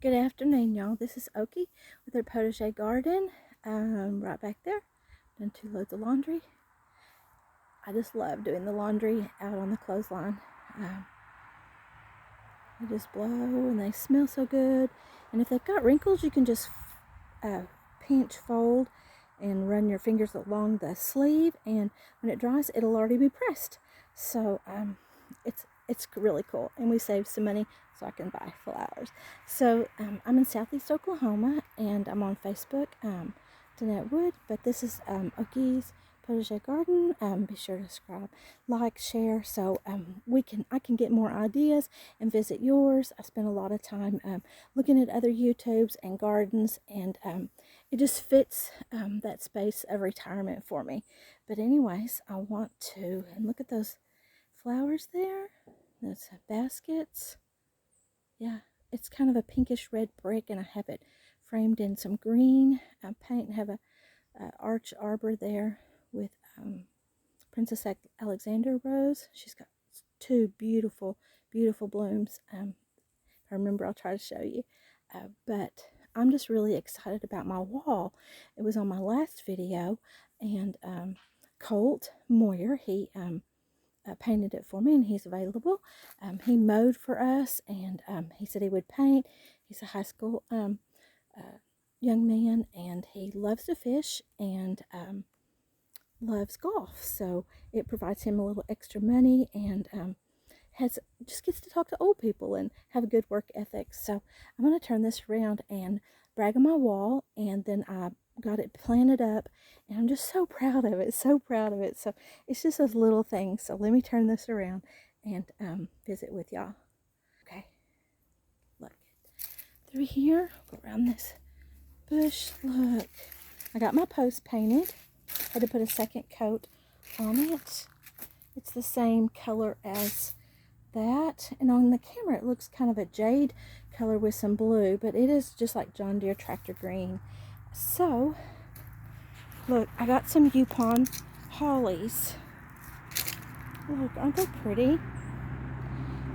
Good afternoon, y'all. This is Oki with her potager garden. Right back there. Done 2 loads of laundry. I just love doing the laundry out on the clothesline. They just blow and they smell so good. And if they've got wrinkles, you can just pinch, fold, and run your fingers along the sleeve. And when it dries, it'll already be pressed. So it's really cool, and we saved some money so I can buy flowers. So I'm in Southeast Oklahoma, and I'm on Facebook, Danette Wood, but this is Oki's Potager Garden. Be sure to subscribe, like, share, so I can get more ideas and visit yours. I spend a lot of time looking at other YouTubes and gardens, and it just fits that space of retirement for me. But anyways, I want to, and look at those flowers there. Those baskets. Yeah, it's kind of a pinkish red brick, and I have it framed in some green paint, and have a arch arbor there with Princess Alexander rose. She's got 2 beautiful blooms. If I remember, I'll try to show you. But I'm just really excited about my wall. It was on my last video, and Colt Moyer, he painted it for me, and he's available. He mowed for us, and he said he would paint. He's a high school young man, and he loves to fish and loves golf, so it provides him a little extra money, and just gets to talk to old people and have a good work ethic. So I'm going to turn this around and brag on my wall, and then I got it planted up, and I'm just so proud of it, so it's just those little things. So let me turn this around and visit with y'all. Okay, look through here, go around this bush. Look, I got my post painted. Had to put a second coat on it. It's the same color as that, and on the camera it looks kind of a jade color with some blue, but it is just like John Deere tractor green. So look, I got some Yupon hollies. Look, aren't they pretty?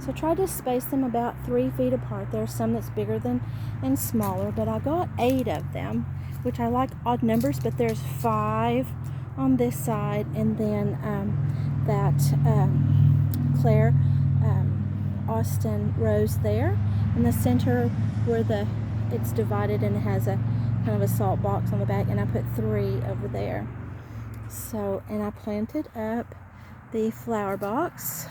So try to space them about 3 feet apart. There's some that's bigger than and smaller, but I got 8 of them, which I like odd numbers, but there's 5 on this side, and then that Claire Austin rose there in the center where it's divided, and it has a kind of a salt box on the back, and I put 3 over there. So, and I planted up the flower box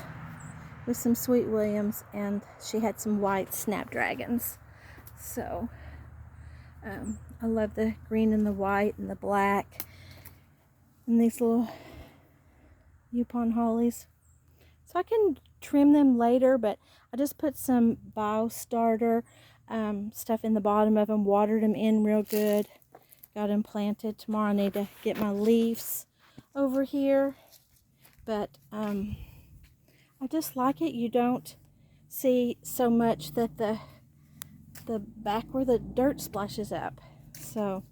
with some Sweet Williams, and she had some white snapdragons. So I love the green and the white and the black, and these little Yupon hollies. So I can trim them later, but I just put some biostarter stuff in the bottom of them, watered them in real good, got them planted. Tomorrow I need to get my leaves over here, but I just like it. You don't see so much that the back where the dirt splashes up. So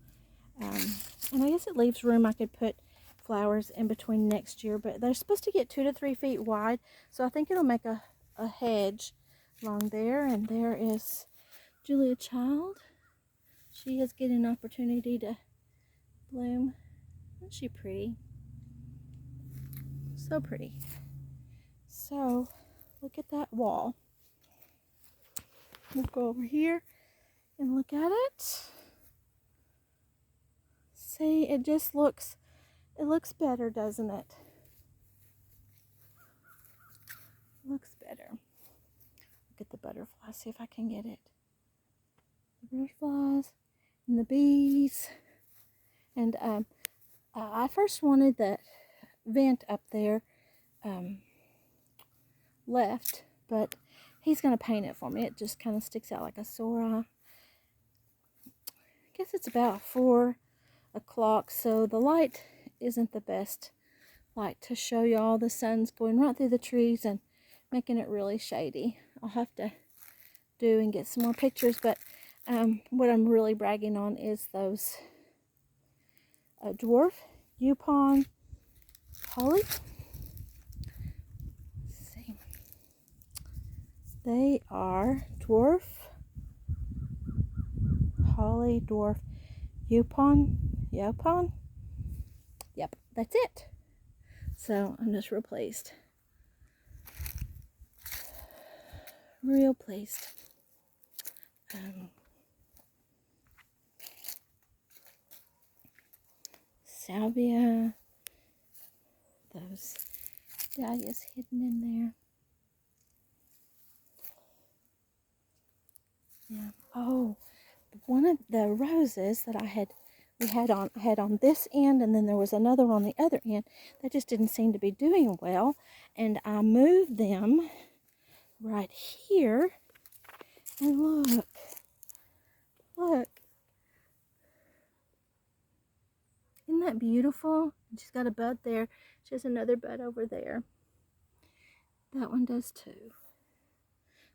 and I guess it leaves room. I could put flowers in between next year, but they're supposed to get 2 to 3 feet wide, so I think it'll make a hedge along there. And there is Julia Child. She is getting an opportunity to bloom. Isn't she pretty? So pretty. So look at that wall. We'll go over here and look at it. See, it just looks better, doesn't it? Looks better. Look at the butterflies, see if I can get it. The butterflies and the bees. And I first wanted the vent up there left, but he's going to paint it for me. It just kind of sticks out like a sore eye. I guess it's about 4 o'clock, so the light isn't the best light to show y'all. The sun's going right through the trees and making it really shady. I'll have to do and get some more pictures, but what I'm really bragging on is those dwarf Yupon holly. Let's see. They are dwarf Holly Dwarf Yupon. Yep, that's it. So I'm just real pleased. Real pleased. Salvia. Those dahlias hidden in there. Yeah. Oh, one of the roses that I had on this end, and then there was another on the other end that just didn't seem to be doing well, and I moved them right here. And look, isn't that beautiful? She's got a bud there. She has another bud over there. That one does too.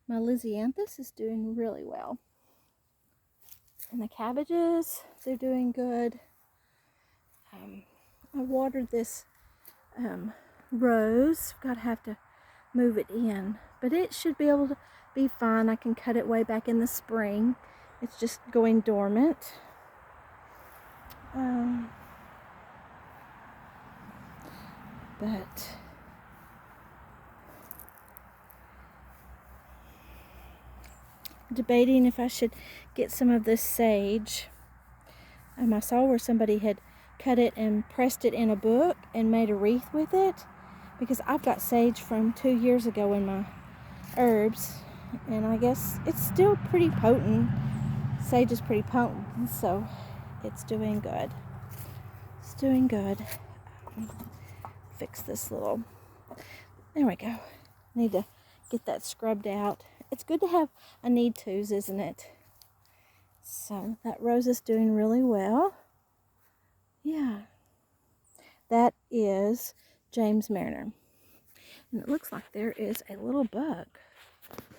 My Lysianthus is doing really well. And the cabbages, they're doing good. I watered this rose. Got to have to move it in. But it should be able to be fine. I can cut it way back in the spring. It's just going dormant. But debating if I should get some of this sage. I saw where somebody had cut it and pressed it in a book and made a wreath with it, because I've got sage from 2 years ago in my herbs, and I guess it's still pretty potent. Sage is pretty potent, so it's doing good. It's doing good. Fix this little, there we go. Need to get that scrubbed out. It's good to have a need to's, isn't it? So that rose is doing really well. Yeah. That is James Mariner. And it looks like there is a little bug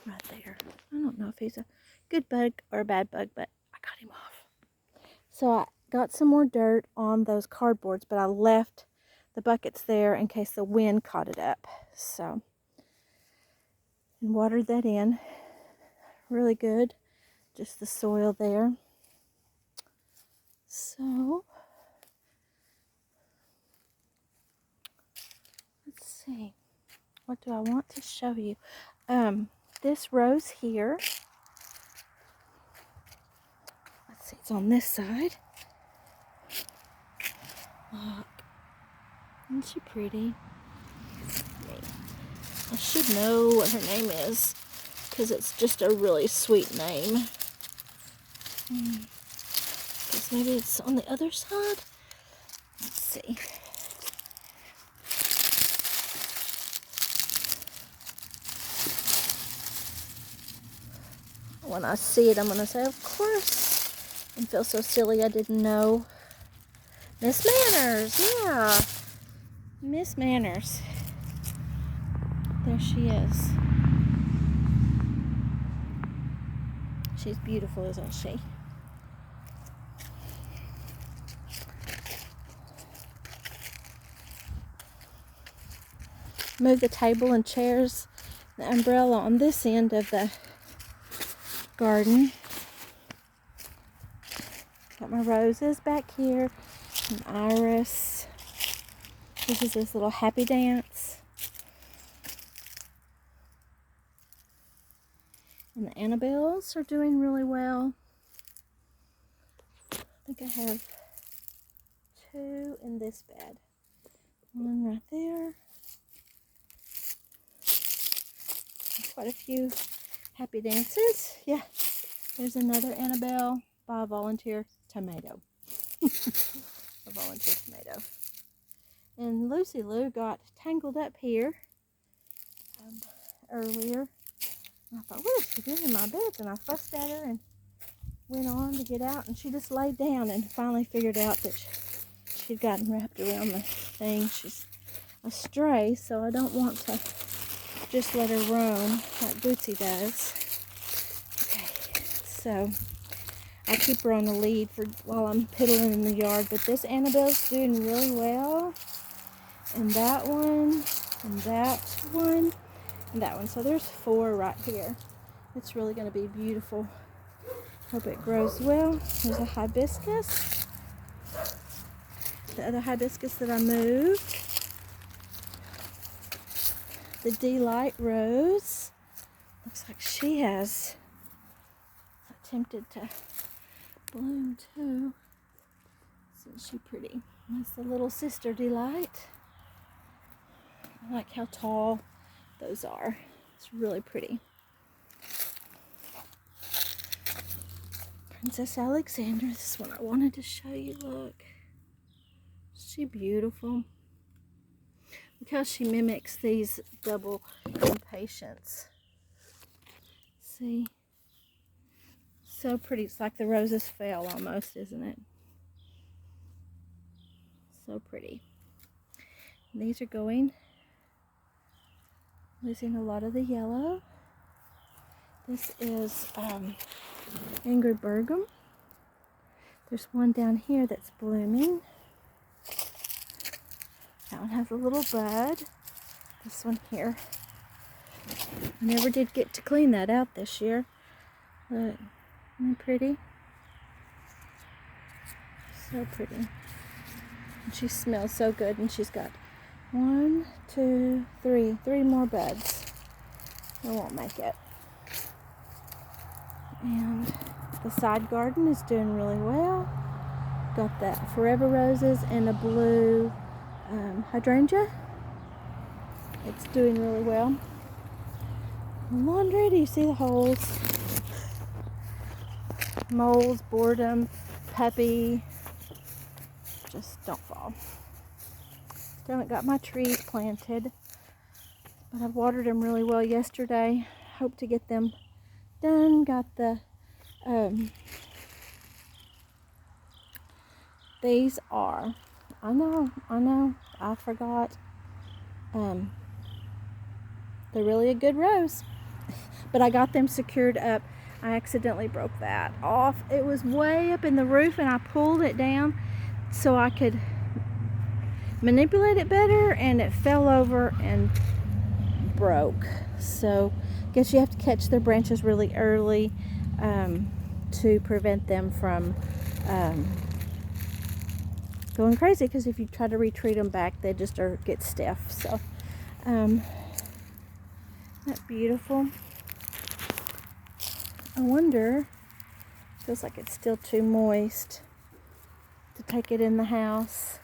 right there. I don't know if he's a good bug or a bad bug, but I got him off. So I got some more dirt on those cardboards, but I left the buckets there in case the wind caught it up. So, and watered that in. Really good. Just the soil there. So, let's see. What do I want to show you? This rose here. Let's see, it's on this side. Look. Isn't she pretty? I should know what her name is, because it's just a really sweet name. Guess maybe it's on the other side. Let's see. When I see it, I'm going to say, of course. And feel so silly I didn't know. Miss Manners, yeah. Miss Manners. There she is. She's beautiful, isn't she? Move the table and chairs, the umbrella on this end of the garden. Got my roses back here, an iris. This is this little happy dance. And the Annabelles are doing really well. I think I have 2 in this bed. One right there. Quite a few happy dances. Yeah, there's another Annabelle by a volunteer tomato. A volunteer tomato. And Lucy Lou got tangled up here earlier. And I thought, what is she doing in my beds? And I fussed at her and went on to get out, and she just laid down and finally figured out that she'd gotten wrapped around the thing. She's a stray, so I don't want to just let her roam like Bootsy does. Okay, so I keep her on the lead while I'm piddling in the yard, but this Annabelle's doing really well. And that one, and that one, and that one. So there's 4 right here. It's really going to be beautiful Hope it grows well. There's a hibiscus. The other hibiscus that I moved. The Delight Rose. Looks like she has attempted to bloom too. Isn't she pretty? That's the little sister Delight. I like how tall those are. It's really pretty. Princess Alexandra. This is what I wanted to show you. Look. Is she beautiful? Look how she mimics these double impatiens. See? So pretty. It's like the roses fell almost, isn't it? So pretty. And these are losing a lot of the yellow. This is Angry Burgum. There's one down here that's blooming. That one has a little bud. This one here. I never did get to clean that out this year. Look, isn't it pretty? So pretty. And she smells so good, and she's got 1, 2, 3 more buds. I won't make it. And the side garden is doing really well. Got the forever roses and a blue hydrangea. It's doing really well. Laundry, do you see the holes? Moles, boredom, puppy. Just don't fall. Still haven't got my trees planted, but I've watered them really well yesterday. Hope to get them done. Got the these are, I know, I forgot. They're really a good rose, but I got them secured up. I accidentally broke that off. It was way up in the roof, and I pulled it down so I could manipulate it better, and it fell over and broke. So I guess you have to catch their branches really early to prevent them from going crazy, because if you try to retreat them back, they just get stiff. So that's beautiful. I wonder, feels like it's still too moist to take it in the house.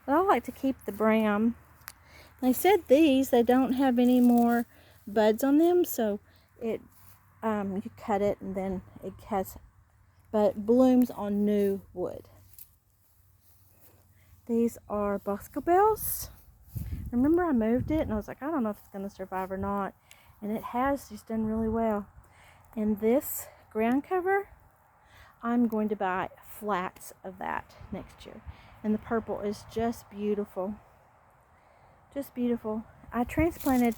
But I like to keep the brown. They said they don't have any more buds on them, so it you cut it and then it has, but it blooms on new wood. These are Boscobels. Remember, I moved it and I was like, I don't know if it's going to survive or not, and it has just done really well. And this ground cover, I'm going to buy flats of that next year. And the purple is just beautiful. Just beautiful. I transplanted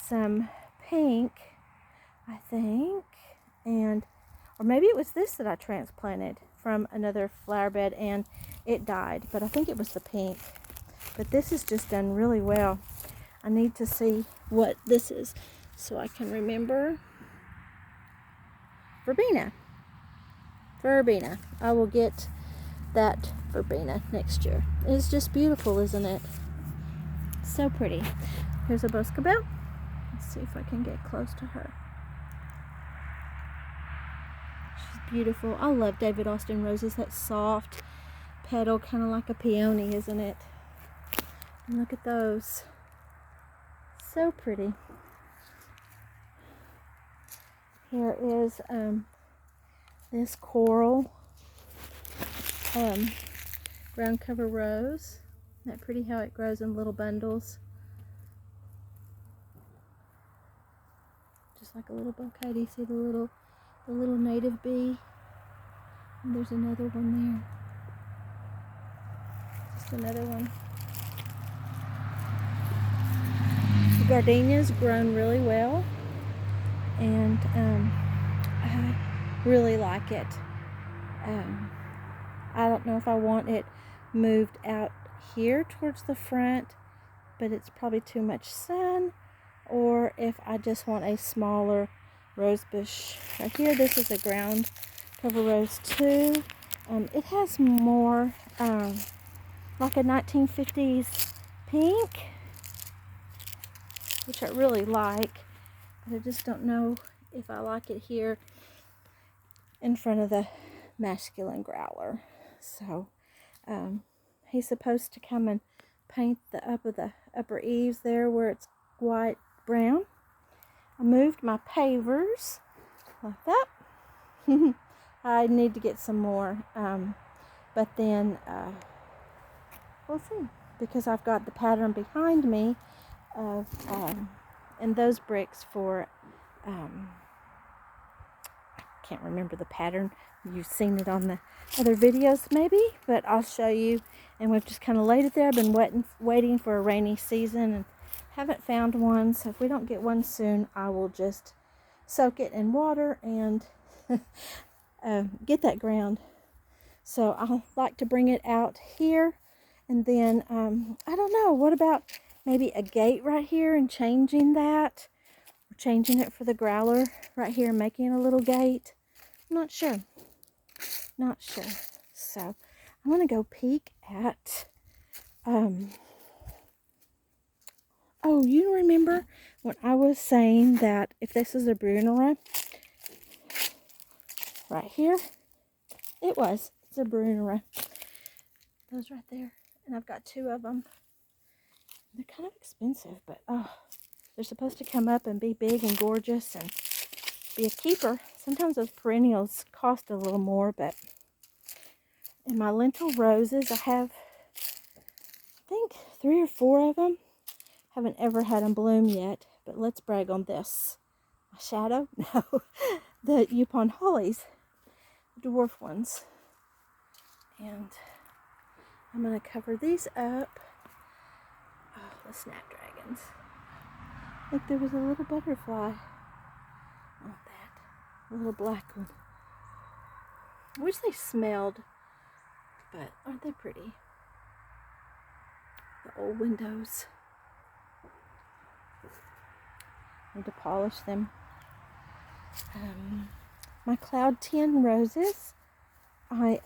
some pink, I think, or maybe it was this that I transplanted from another flower bed and it died, but I think it was the pink. But this has just done really well. I need to see what this is so I can remember. Verbena. I will get that verbena next year. It's just beautiful, isn't it? So pretty. Here's a Boscobel. Let's see if I can get close to her. She's beautiful. I love David Austin roses. That soft petal, kind of like a peony, isn't it? And look at those. So pretty. Here is this coral ground cover rose. Isn't that pretty how it grows in little bundles? Just like a little bouquet. Do you see the little native bee? And there's another one there. Just another one. The gardenia's grown really well, and I really like it. I don't know if I want it moved out here towards the front, but it's probably too much sun, or if I just want a smaller rose bush right here. This is a ground Cover Rose 2. It has more like a 1950s pink, which I really like, but I just don't know if I like it here in front of the masculine growler. So he's supposed to come and paint the upper eaves there where it's white brown. I moved my pavers like that. I need to get some more, but then we'll see, because I've got the pattern behind me of and those bricks for I can't remember the pattern. You've seen it on the other videos maybe, but I'll show you. And we've just kind of laid it there. I've been waiting for a rainy season and haven't found one, so if we don't get one soon, I will just soak it in water and get that ground. So I'll like to bring it out here, and then I don't know, what about maybe a gate right here and changing that, or changing it for the growler right here, making a little gate. I'm not sure. So I'm gonna go peek at oh, you remember when I was saying that if this is a Brunera right here, it's a Brunera. Those right there. And I've got 2 of them. They're kind of expensive, but they're supposed to come up and be big and gorgeous and be a keeper. Sometimes those perennials cost a little more, but in my lentil roses, I have, I think, 3 or 4 of them. Haven't ever had them bloom yet, but let's brag on this. My shadow? No. The Yupon hollies, the dwarf ones. And I'm going to cover these up. Oh, the snapdragons. Look, there was a little butterfly on that. A little black one. I wish they smelled, but aren't they pretty? The old windows. Need to polish them. My Cloud 10 roses, I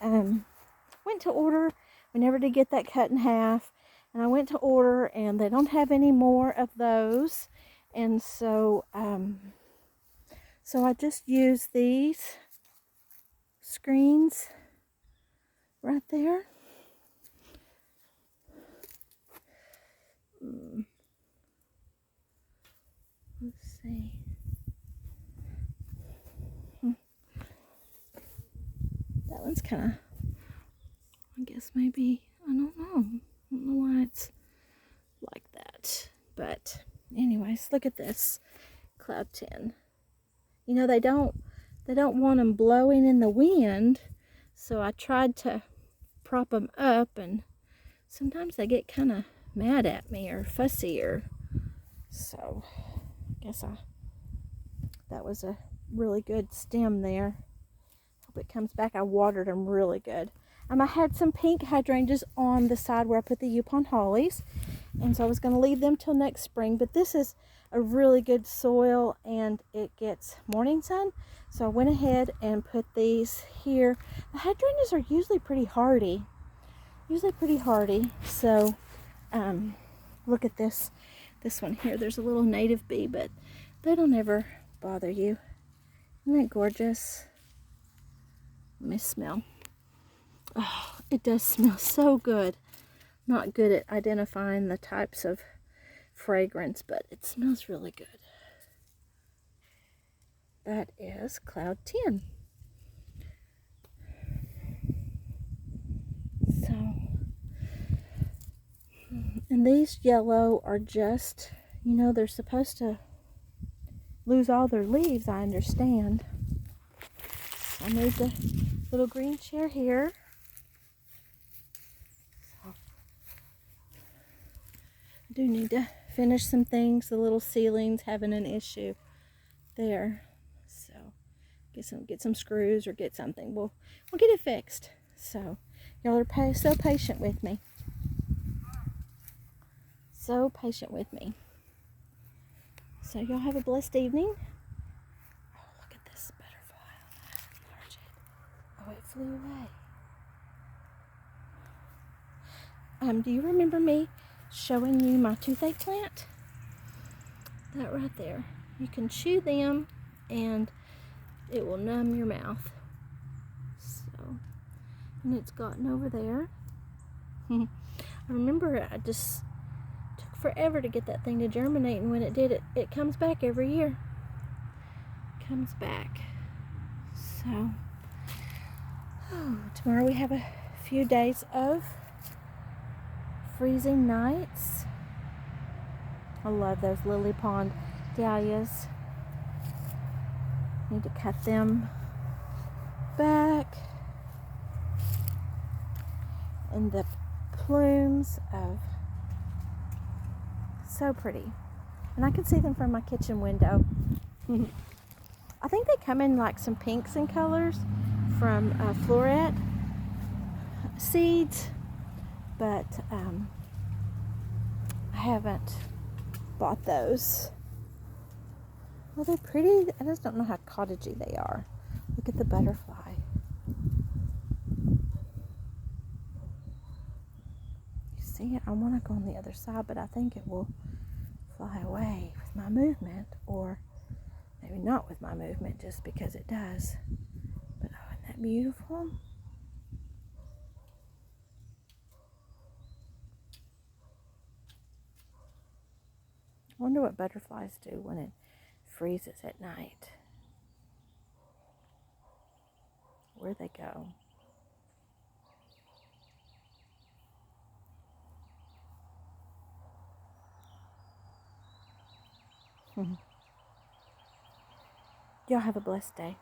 went to order. We never did get that cut in half, and I went to order, and they don't have any more of those, and so so I just used these screens right there. Let's see. That one's kind of, I guess maybe, I don't know why it's like that. But anyways, look at this Cloud 10. You know, they don't want them blowing in the wind, so I tried to prop them up, and sometimes they get kind of mad at me or fussy, or so I guess that was a really good stem there. Hope it comes back. I watered them really good. I had some pink hydrangeas on the side where I put the Yupon hollies, and so I was going to leave them till next spring, but this is a really good soil and it gets morning sun, so I went ahead and put these here. The hydrangeas are usually pretty hardy, so look at this one here. There's a little native bee, but they don't ever bother you. Isn't that gorgeous? Let me smell. Oh, it does smell so good. Not good at identifying the types of fragrance, but it smells really good. That is Cloud 10. So, and these yellow are just, you know, they're supposed to lose all their leaves, I understand. I moved a little green chair here. So, I do need to finish some things. The little ceiling's having an issue there. So, get some screws or get something. We'll get it fixed. So, y'all are so patient with me. So patient with me. So y'all have a blessed evening. Oh, look at this butterfly. Enlarge it. flew away. Do you remember me showing you my toothache plant? That right there. You can chew them and it will numb your mouth. So, and it's gotten over there. I remember I just took forever to get that thing to germinate, and when it did, it comes back every year. Comes back. So, tomorrow we have a few days of freezing nights. I love those lily pond dahlias. Need to cut them back. And the plumes of, so pretty. And I can see them from my kitchen window. I think they come in like some pinks and colors from floret seeds, but I haven't bought those. Well, they're pretty. I just don't know how cottagey they are. Look at the butterfly. You see it? I want to go on the other side, but I think it will fly away with my movement, or maybe not with my movement, just because it does. But oh, isn't that beautiful? I wonder what butterflies do when it freezes at night. Where they go. Y'all have a blessed day.